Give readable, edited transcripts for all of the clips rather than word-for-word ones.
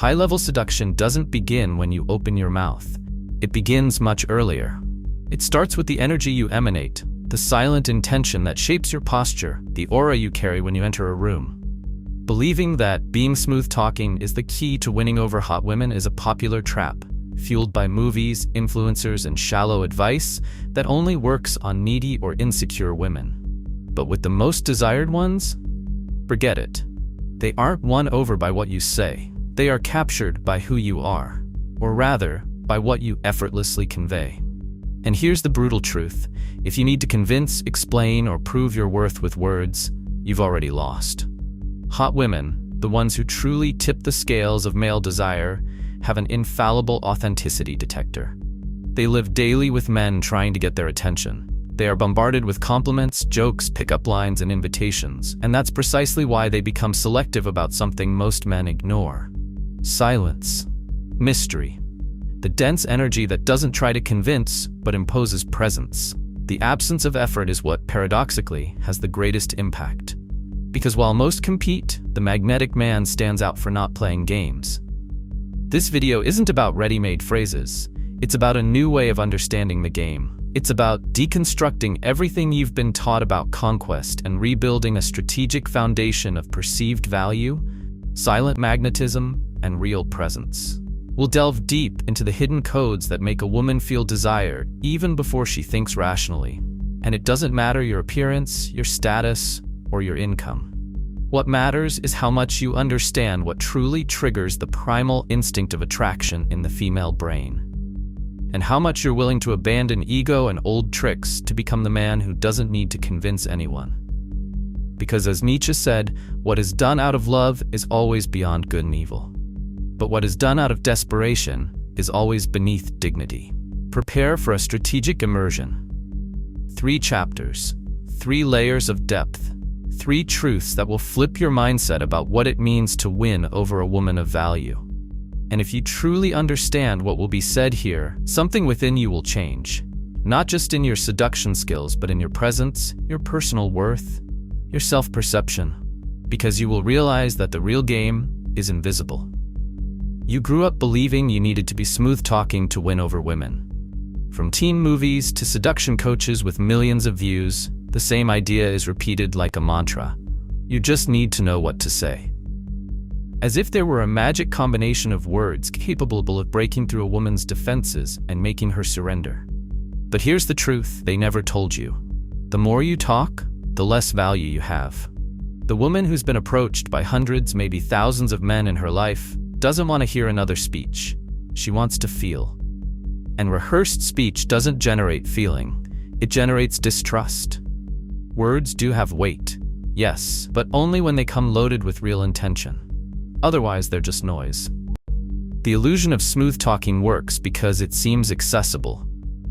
High-level seduction doesn't begin when you open your mouth. It begins much earlier. It starts with the energy you emanate, the silent intention that shapes your posture, the aura you carry when you enter a room. Believing that being smooth-talking is the key to winning over hot women is a popular trap, fueled by movies, influencers, and shallow advice that only works on needy or insecure women. But with the most desired ones, forget it. They aren't won over by what you say. They are captured by who you are, or rather, by what you effortlessly convey. And here's the brutal truth. If you need to convince, explain, or prove your worth with words, you've already lost. Hot women, the ones who truly tip the scales of male desire, have an infallible authenticity detector. They live daily with men trying to get their attention. They are bombarded with compliments, jokes, pickup lines, and invitations, and that's precisely why they become selective about something most men ignore. Silence. Mystery. The dense energy that doesn't try to convince, but imposes presence. The absence of effort is what, paradoxically, has the greatest impact. Because while most compete, the magnetic man stands out for not playing games. This video isn't about ready-made phrases. It's about a new way of understanding the game. It's about deconstructing everything you've been taught about conquest and rebuilding a strategic foundation of perceived value, silent magnetism, and real presence. We'll delve deep into the hidden codes that make a woman feel desired even before she thinks rationally. And it doesn't matter your appearance, your status, or your income. What matters is how much you understand what truly triggers the primal instinct of attraction in the female brain. And how much you're willing to abandon ego and old tricks to become the man who doesn't need to convince anyone. Because as Nietzsche said, what is done out of love is always beyond good and evil. But what is done out of desperation is always beneath dignity. Prepare for a strategic immersion. 3 chapters, 3 layers of depth, 3 truths that will flip your mindset about what it means to win over a woman of value. And if you truly understand what will be said here, something within you will change. Not just in your seduction skills, but in your presence, your personal worth, your self-perception. Because you will realize that the real game is invisible. You grew up believing you needed to be smooth-talking to win over women. From teen movies to seduction coaches with millions of views, the same idea is repeated like a mantra. You just need to know what to say. As if there were a magic combination of words capable of breaking through a woman's defenses and making her surrender. But here's the truth they never told you. The more you talk, the less value you have. The woman who's been approached by hundreds, maybe thousands of men in her life doesn't want to hear another speech. She wants to feel. And rehearsed speech doesn't generate feeling. It generates distrust. Words do have weight, yes, but only when they come loaded with real intention. Otherwise, they're just noise. The illusion of smooth talking works because it seems accessible,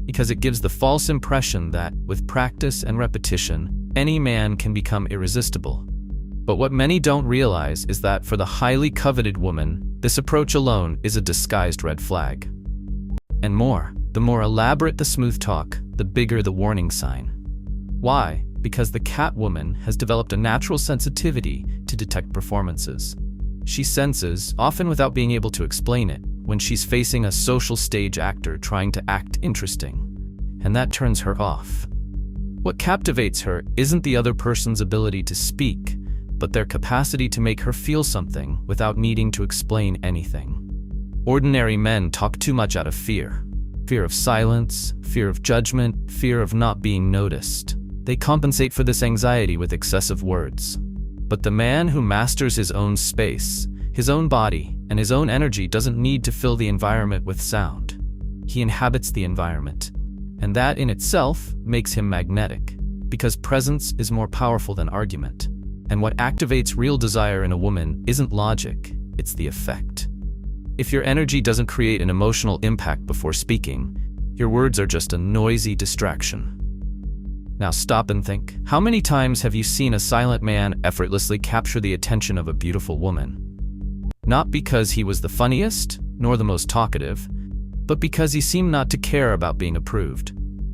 because it gives the false impression that, with practice and repetition, any man can become irresistible. But what many don't realize is that for the highly coveted woman, this approach alone is a disguised red flag. And the more elaborate the smooth talk, the bigger the warning sign. Why? Because the Catwoman has developed a natural sensitivity to detect performances. She senses, often without being able to explain it, when she's facing a social stage actor trying to act interesting. And that turns her off. What captivates her isn't the other person's ability to speak, but their capacity to make her feel something without needing to explain anything. Ordinary men talk too much out of fear. Fear of silence, fear of judgment, fear of not being noticed. They compensate for this anxiety with excessive words. But the man who masters his own space, his own body, and his own energy doesn't need to fill the environment with sound. He inhabits the environment. And that in itself makes him magnetic, because presence is more powerful than argument. And what activates real desire in a woman isn't logic, it's the effect. If your energy doesn't create an emotional impact before speaking, your words are just a noisy distraction. Now stop and think. How many times have you seen a silent man effortlessly capture the attention of a beautiful woman? Not because he was the funniest, nor the most talkative, but because he seemed not to care about being approved.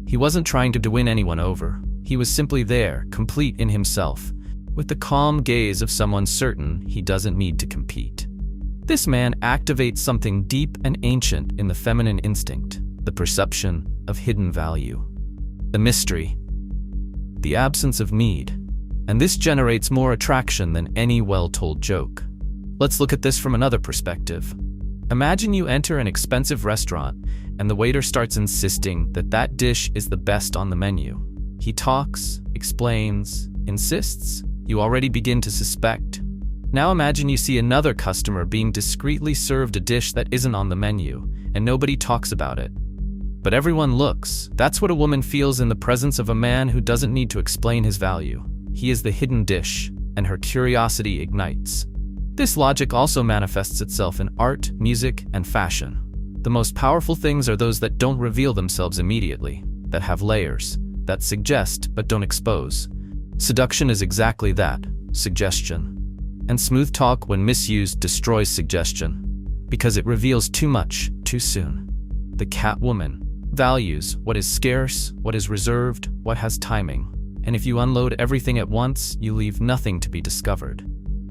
He wasn't trying to win anyone over. He was simply there, complete in himself, with the calm gaze of someone certain he doesn't need to compete. This man activates something deep and ancient in the feminine instinct, the perception of hidden value, the mystery, the absence of need, and this generates more attraction than any well-told joke. Let's look at this from another perspective. Imagine you enter an expensive restaurant and the waiter starts insisting that that dish is the best on the menu. He talks, explains, insists. You already begin to suspect. Now imagine you see another customer being discreetly served a dish that isn't on the menu, and nobody talks about it. But everyone looks. That's what a woman feels in the presence of a man who doesn't need to explain his value. He is the hidden dish, and her curiosity ignites. This logic also manifests itself in art, music, and fashion. The most powerful things are those that don't reveal themselves immediately, that have layers, that suggest but don't expose. Seduction is exactly that, suggestion. And smooth talk, when misused, destroys suggestion, because it reveals too much, too soon. The Catwoman values what is scarce, what is reserved, what has timing. And if you unload everything at once, you leave nothing to be discovered.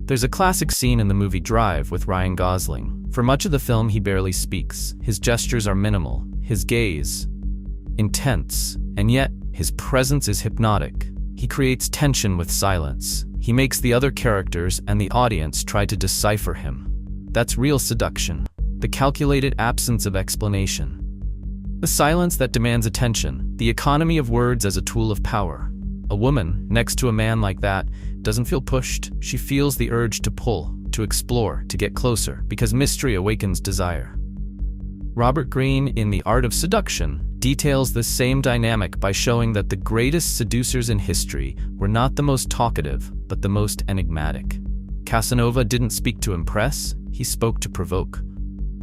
There's a classic scene in the movie Drive with Ryan Gosling. For much of the film, he barely speaks. His gestures are minimal, his gaze intense, and yet his presence is hypnotic. He creates tension with silence. He makes the other characters and the audience try to decipher him. That's real seduction, the calculated absence of explanation. The silence that demands attention, the economy of words as a tool of power. A woman next to a man like that doesn't feel pushed. She feels the urge to pull, to explore, to get closer, because mystery awakens desire. Robert Greene, in The Art of Seduction, details this same dynamic by showing that the greatest seducers in history were not the most talkative, but the most enigmatic. Casanova didn't speak to impress, he spoke to provoke.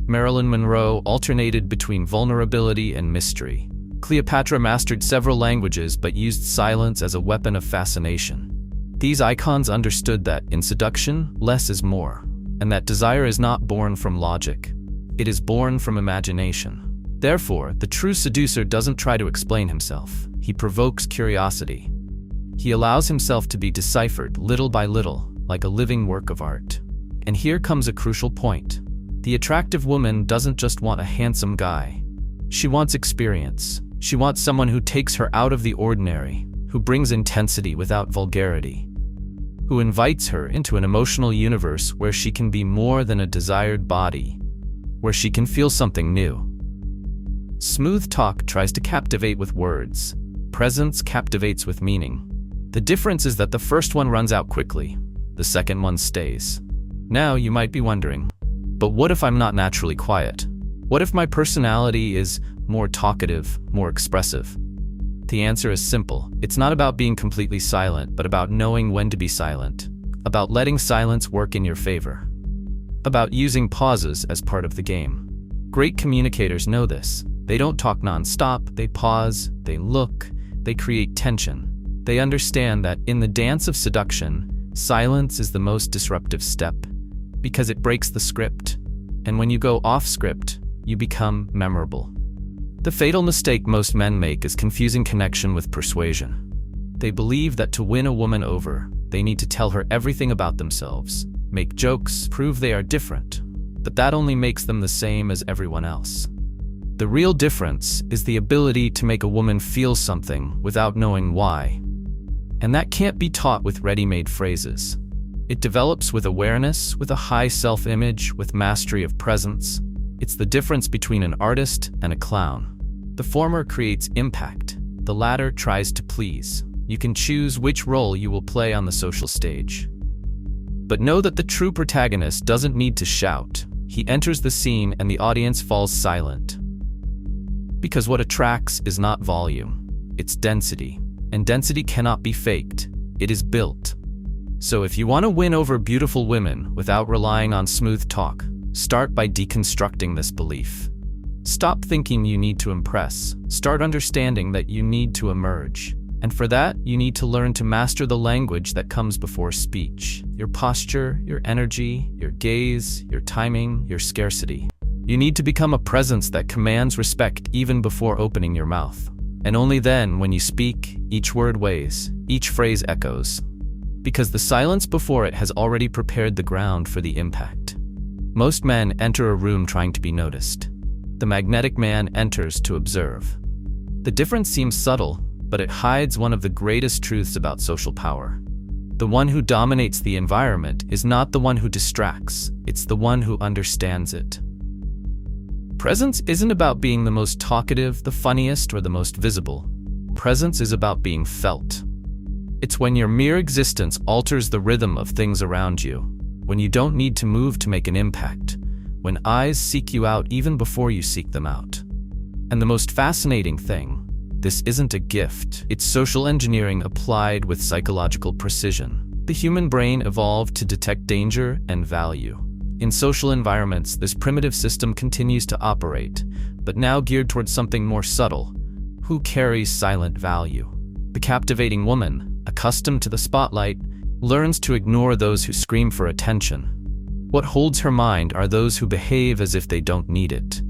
Marilyn Monroe alternated between vulnerability and mystery. Cleopatra mastered several languages but used silence as a weapon of fascination. These icons understood that, in seduction, less is more, and that desire is not born from logic. It is born from imagination. Therefore, the true seducer doesn't try to explain himself. He provokes curiosity. He allows himself to be deciphered little by little, like a living work of art. And here comes a crucial point. The attractive woman doesn't just want a handsome guy. She wants experience. She wants someone who takes her out of the ordinary, who brings intensity without vulgarity, who invites her into an emotional universe where she can be more than a desired body, where she can feel something new. Smooth talk tries to captivate with words. Presence captivates with meaning. The difference is that the first one runs out quickly. The second one stays. Now you might be wondering, but what if I'm not naturally quiet? What if my personality is more talkative, more expressive? The answer is simple. It's not about being completely silent, but about knowing when to be silent. About letting silence work in your favor. About using pauses as part of the game. Great communicators know this. They don't talk non-stop, they pause, they look, they create tension. They understand that in the dance of seduction, silence is the most disruptive step, because it breaks the script. And when you go off script, you become memorable. The fatal mistake most men make is confusing connection with persuasion. They believe that to win a woman over, they need to tell her everything about themselves, make jokes, prove they are different, but that only makes them the same as everyone else. The real difference is the ability to make a woman feel something without knowing why. And that can't be taught with ready-made phrases. It develops with awareness, with a high self-image, with mastery of presence. It's the difference between an artist and a clown. The former creates impact. The latter tries to please. You can choose which role you will play on the social stage. But know that the true protagonist doesn't need to shout. He enters the scene and the audience falls silent. Because what attracts is not volume, it's density. And density cannot be faked. It is built. So if you want to win over beautiful women without relying on smooth talk, start by deconstructing this belief. Stop thinking you need to impress. Start understanding that you need to emerge. And for that, you need to learn to master the language that comes before speech. Your posture, your energy, your gaze, your timing, your scarcity. You need to become a presence that commands respect even before opening your mouth. And only then, when you speak, each word weighs, each phrase echoes. Because the silence before it has already prepared the ground for the impact. Most men enter a room trying to be noticed. The magnetic man enters to observe. The difference seems subtle, but it hides one of the greatest truths about social power. The one who dominates the environment is not the one who distracts, it's the one who understands it. Presence isn't about being the most talkative, the funniest, or the most visible. Presence is about being felt. It's when your mere existence alters the rhythm of things around you, when you don't need to move to make an impact, when eyes seek you out even before you seek them out. And the most fascinating thing, this isn't a gift, it's social engineering applied with psychological precision. The human brain evolved to detect danger and value. In social environments, this primitive system continues to operate, but now geared towards something more subtle. Who carries silent value? The captivating woman, accustomed to the spotlight, learns to ignore those who scream for attention. What holds her mind are those who behave as if they don't need it.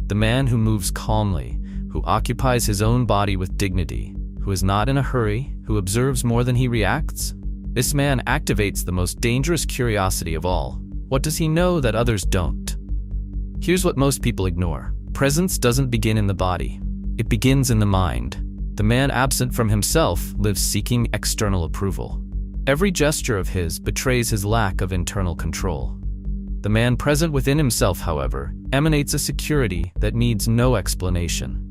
The man who moves calmly, who occupies his own body with dignity, who is not in a hurry, who observes more than he reacts. This man activates the most dangerous curiosity of all. What does he know that others don't? Here's what most people ignore. Presence doesn't begin in the body. It begins in the mind. The man absent from himself lives seeking external approval. Every gesture of his betrays his lack of internal control. The man present within himself, however, emanates a security that needs no explanation.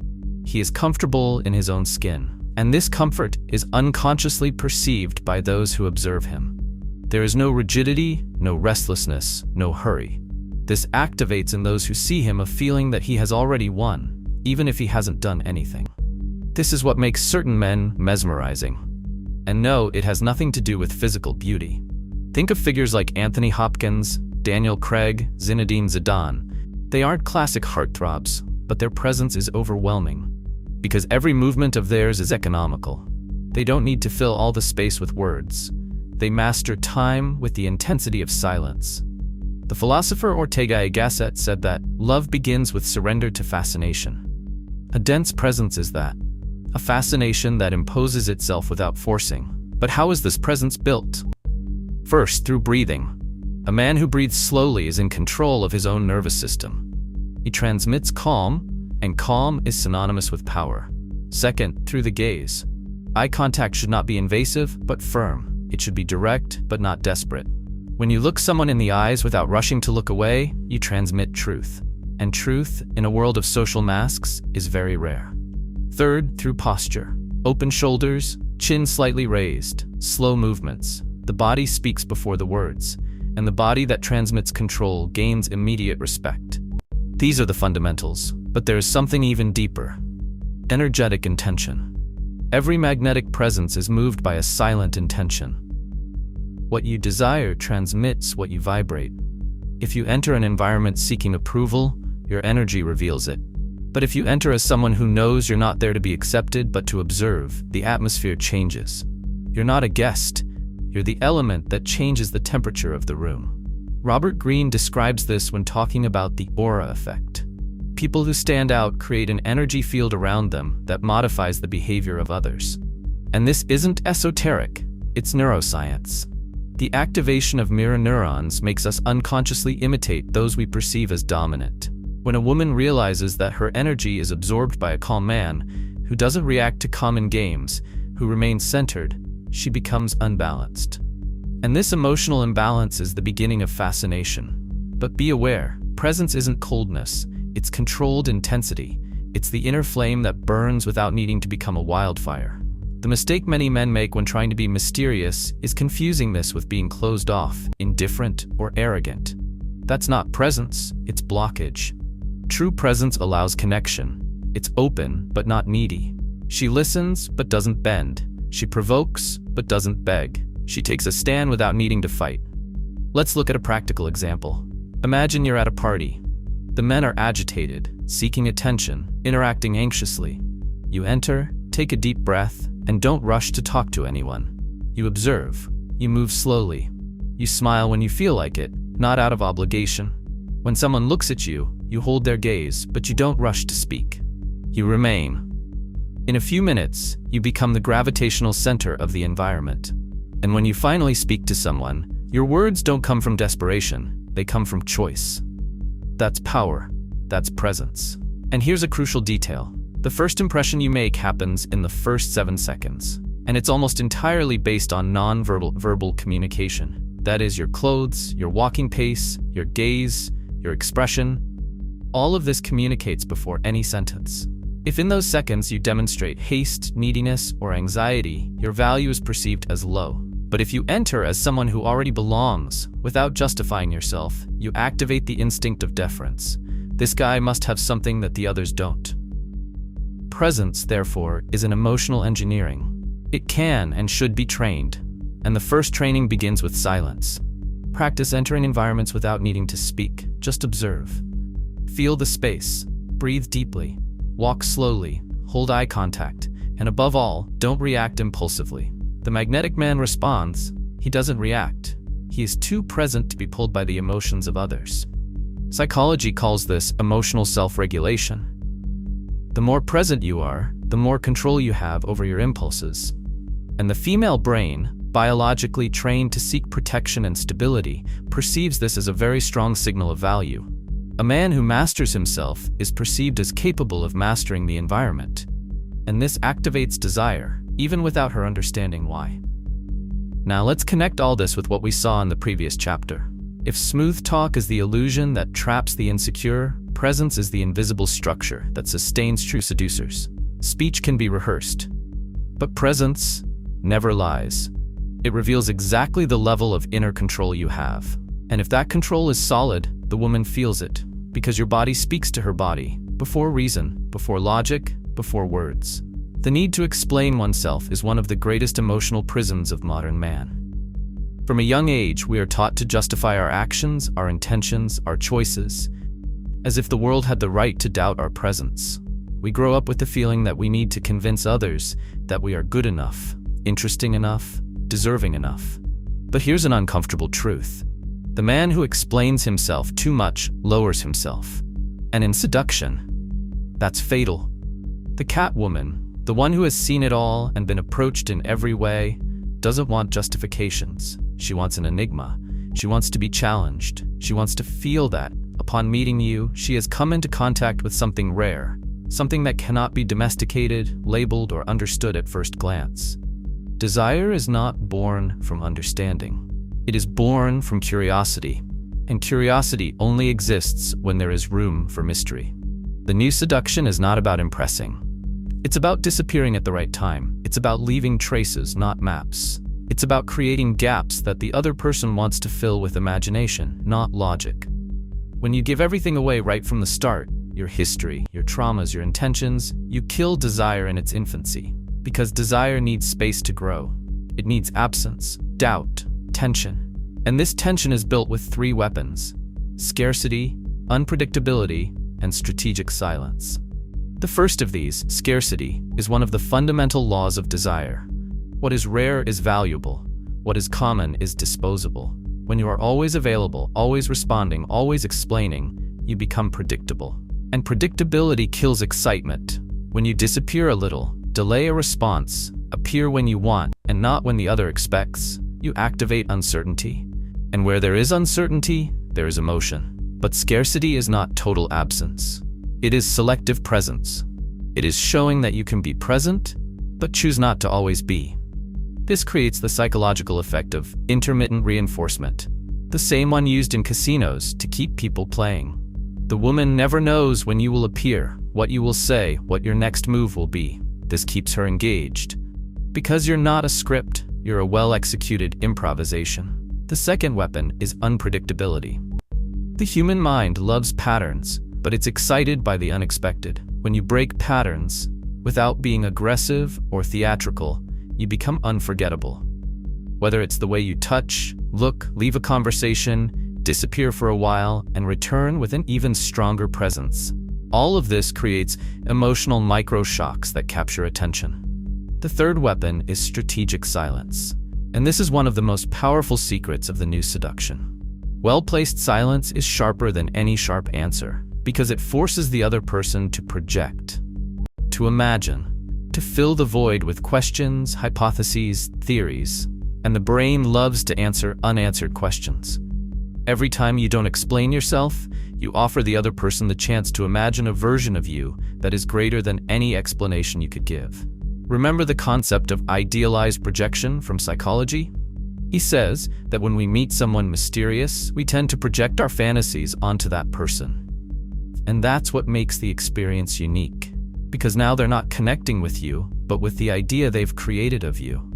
He is comfortable in his own skin, and this comfort is unconsciously perceived by those who observe him. There is no rigidity, no restlessness, no hurry. This activates in those who see him a feeling that he has already won, even if he hasn't done anything. This is what makes certain men mesmerizing. And no, it has nothing to do with physical beauty. Think of figures like Anthony Hopkins, Daniel Craig, Zinedine Zidane. They aren't classic heartthrobs, but their presence is overwhelming. Because every movement of theirs is economical. They don't need to fill all the space with words. They master time with the intensity of silence. The philosopher Ortega y Gasset said that love begins with surrender to fascination. A dense presence is that. A fascination that imposes itself without forcing. But how is this presence built? First, through breathing. A man who breathes slowly is in control of his own nervous system. He transmits calm, and calm is synonymous with power. Second, through the gaze. Eye contact should not be invasive, but firm. It should be direct, but not desperate. When you look someone in the eyes without rushing to look away, you transmit truth. And truth, in a world of social masks, is very rare. Third, through posture. Open shoulders, chin slightly raised, slow movements. The body speaks before the words, and the body that transmits control gains immediate respect. These are the fundamentals, but there is something even deeper. Energetic intention. Every magnetic presence is moved by a silent intention. What you desire transmits what you vibrate. If you enter an environment seeking approval, your energy reveals it. But if you enter as someone who knows you're not there to be accepted but to observe, the atmosphere changes. You're not a guest. You're the element that changes the temperature of the room. Robert Greene describes this when talking about the aura effect. People who stand out create an energy field around them that modifies the behavior of others. And this isn't esoteric, it's neuroscience. The activation of mirror neurons makes us unconsciously imitate those we perceive as dominant. When a woman realizes that her energy is absorbed by a calm man who doesn't react to common games, who remains centered, she becomes unbalanced. And this emotional imbalance is the beginning of fascination. But be aware, presence isn't coldness, it's controlled intensity. It's the inner flame that burns without needing to become a wildfire. The mistake many men make when trying to be mysterious is confusing this with being closed off, indifferent, or arrogant. That's not presence, it's blockage. True presence allows connection. It's open, but not needy. She listens, but doesn't bend. She provokes, but doesn't beg. She takes a stand without needing to fight. Let's look at a practical example. Imagine you're at a party. The men are agitated, seeking attention, interacting anxiously. You enter, take a deep breath, and don't rush to talk to anyone. You observe. You move slowly. You smile when you feel like it, not out of obligation. When someone looks at you, you hold their gaze, but you don't rush to speak. You remain. In a few minutes, you become the gravitational center of the environment. And when you finally speak to someone, your words don't come from desperation. They come from choice. That's power. That's presence. And here's a crucial detail. The first impression you make happens in the first 7 seconds, and it's almost entirely based on non-verbal communication. That is, your clothes, your walking pace, your gaze, your expression. All of this communicates before any sentence. If in those seconds you demonstrate haste, neediness, or anxiety, your value is perceived as low. But if you enter as someone who already belongs, without justifying yourself, you activate the instinct of deference. This guy must have something that the others don't. Presence, therefore, is an emotional engineering. It can and should be trained, and the first training begins with silence. Practice entering environments without needing to speak, just observe. Feel the space, breathe deeply, walk slowly, hold eye contact, and above all, don't react impulsively. The magnetic man responds. He doesn't react. He is too present to be pulled by the emotions of others. Psychology calls this emotional self-regulation. The more present you are, the more control you have over your impulses. And the female brain, biologically trained to seek protection and stability, perceives this as a very strong signal of value. A man who masters himself is perceived as capable of mastering the environment. And this activates desire, even without her understanding why. Now let's connect all this with what we saw in the previous chapter. If smooth talk is the illusion that traps the insecure, presence is the invisible structure that sustains true seducers. Speech can be rehearsed, but presence never lies. It reveals exactly the level of inner control you have. And if that control is solid, the woman feels it, because your body speaks to her body, before reason, before logic, before words. The need to explain oneself is one of the greatest emotional prisons of modern man. From a young age, we are taught to justify our actions, our intentions, our choices, as if the world had the right to doubt our presence. We grow up with the feeling that we need to convince others that we are good enough, interesting enough, deserving enough. But here's an uncomfortable truth. The man who explains himself too much lowers himself. And in seduction, that's fatal. The Catwoman, the one who has seen it all and been approached in every way, doesn't want justifications. She wants an enigma. She wants to be challenged. She wants to feel that, upon meeting you, she has come into contact with something rare, something that cannot be domesticated, labeled, or understood at first glance. Desire is not born from understanding. It is born from curiosity, and curiosity only exists when there is room for mystery. The new seduction is not about impressing. It's about disappearing at the right time. It's about leaving traces, not maps. It's about creating gaps that the other person wants to fill with imagination, not logic. When you give everything away right from the start, your history, your traumas, your intentions, you kill desire in its infancy. Because desire needs space to grow. It needs absence, doubt, tension. And this tension is built with 3 weapons: scarcity, unpredictability, and strategic silence. The first of these, scarcity, is one of the fundamental laws of desire. What is rare is valuable. What is common is disposable. When you are always available, always responding, always explaining, you become predictable. And predictability kills excitement. When you disappear a little, delay a response, appear when you want and not when the other expects, you activate uncertainty. And where there is uncertainty, there is emotion. But scarcity is not total absence. It is selective presence. It is showing that you can be present, but choose not to always be. This creates the psychological effect of intermittent reinforcement, the same one used in casinos to keep people playing. The woman never knows when you will appear, what you will say, what your next move will be. This keeps her engaged. Because you're not a script, you're a well-executed improvisation. The second weapon is unpredictability. The human mind loves patterns, but it's excited by the unexpected. When you break patterns, without being aggressive or theatrical, you become unforgettable. Whether it's the way you touch, look, leave a conversation, disappear for a while, and return with an even stronger presence. All of this creates emotional micro-shocks that capture attention. The third weapon is strategic silence. And this is one of the most powerful secrets of the new seduction. Well-placed silence is sharper than any sharp answer, because it forces the other person to project, to imagine, to fill the void with questions, hypotheses, theories. And the brain loves to answer unanswered questions. Every time you don't explain yourself, you offer the other person the chance to imagine a version of you that is greater than any explanation you could give. Remember the concept of idealized projection from psychology? He says that when we meet someone mysterious, we tend to project our fantasies onto that person. And that's what makes the experience unique, because now they're not connecting with you, but with the idea they've created of you.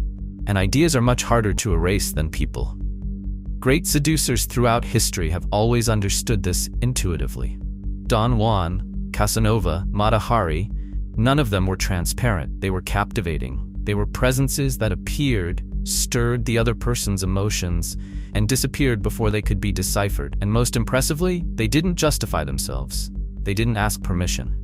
And ideas are much harder to erase than people. Great seducers throughout history have always understood this intuitively. Don Juan, Casanova, Mata Hari, none of them were transparent. They were captivating. They were presences that appeared, stirred the other person's emotions, and disappeared before they could be deciphered. And most impressively, they didn't justify themselves. They didn't ask permission.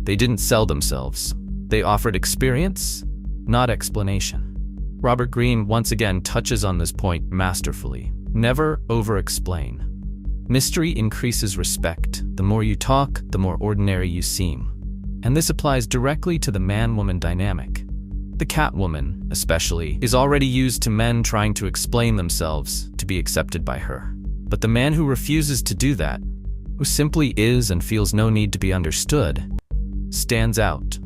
They didn't sell themselves. They offered experience, not explanation. Robert Greene once again touches on this point masterfully. Never over-explain. Mystery increases respect. The more you talk, the more ordinary you seem. And this applies directly to the man-woman dynamic. The Catwoman, especially, is already used to men trying to explain themselves to be accepted by her. But the man who refuses to do that, who simply is and feels no need to be understood, stands out.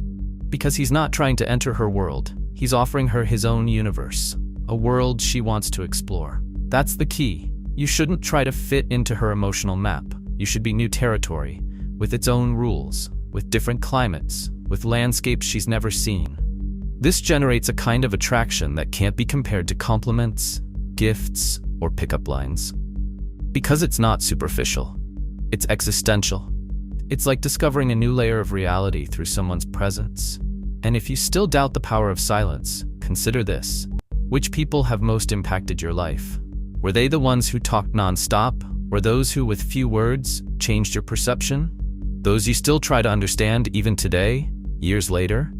Because he's not trying to enter her world, he's offering her his own universe, a world she wants to explore. That's the key. You shouldn't try to fit into her emotional map. You should be new territory, with its own rules, with different climates, with landscapes she's never seen. This generates a kind of attraction that can't be compared to compliments, gifts, or pickup lines. Because it's not superficial. It's existential. It's like discovering a new layer of reality through someone's presence. And if you still doubt the power of silence, consider this. Which people have most impacted your life? Were they the ones who talked non-stop, or those who, with few words, changed your perception? Those you still try to understand even today, years later?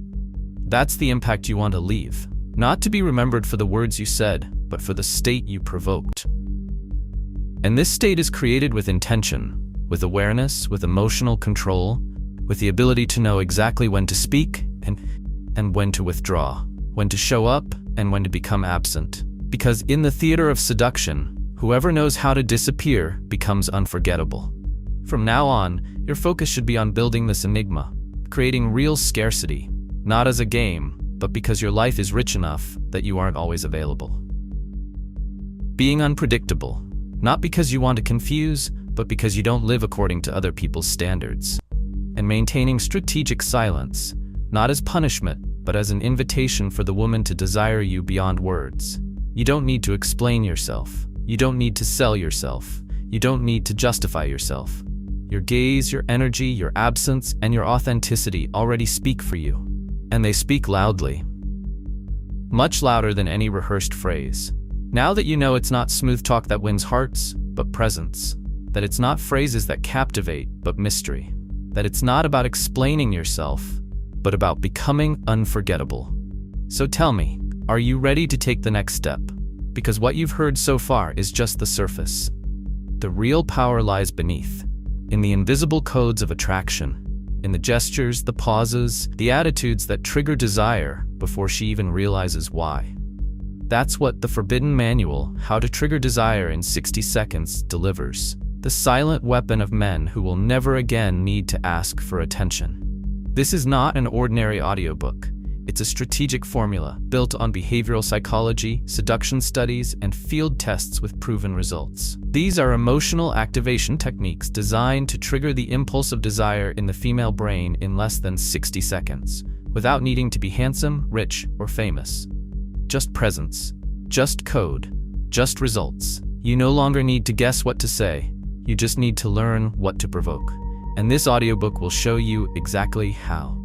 That's the impact you want to leave. Not to be remembered for the words you said, but for the state you provoked. And this state is created with intention, with awareness, with emotional control, with the ability to know exactly when to speak and when to withdraw, when to show up and when to become absent. Because in the theater of seduction, whoever knows how to disappear becomes unforgettable. From now on, your focus should be on building this enigma, creating real scarcity, not as a game, but because your life is rich enough that you aren't always available. Being unpredictable, not because you want to confuse, but because you don't live according to other people's standards. And maintaining strategic silence, not as punishment, but as an invitation for the woman to desire you beyond words. You don't need to explain yourself. You don't need to sell yourself. You don't need to justify yourself. Your gaze, your energy, your absence, and your authenticity already speak for you. And they speak loudly. Much louder than any rehearsed phrase. Now that you know it's not smooth talk that wins hearts, but presence. That it's not phrases that captivate, but mystery. That it's not about explaining yourself, but about becoming unforgettable. So tell me, are you ready to take the next step? Because what you've heard so far is just the surface. The real power lies beneath, in the invisible codes of attraction, in the gestures, the pauses, the attitudes that trigger desire before she even realizes why. That's what the Forbidden Manual, How to Trigger Desire in 60 Seconds, delivers. The silent weapon of men who will never again need to ask for attention. This is not an ordinary audiobook. It's a strategic formula built on behavioral psychology, seduction studies, and field tests with proven results. These are emotional activation techniques designed to trigger the impulse of desire in the female brain in less than 60 seconds, without needing to be handsome, rich, or famous. Just presence, just code, just results. You no longer need to guess what to say. You just need to learn what to provoke. And this audiobook will show you exactly how.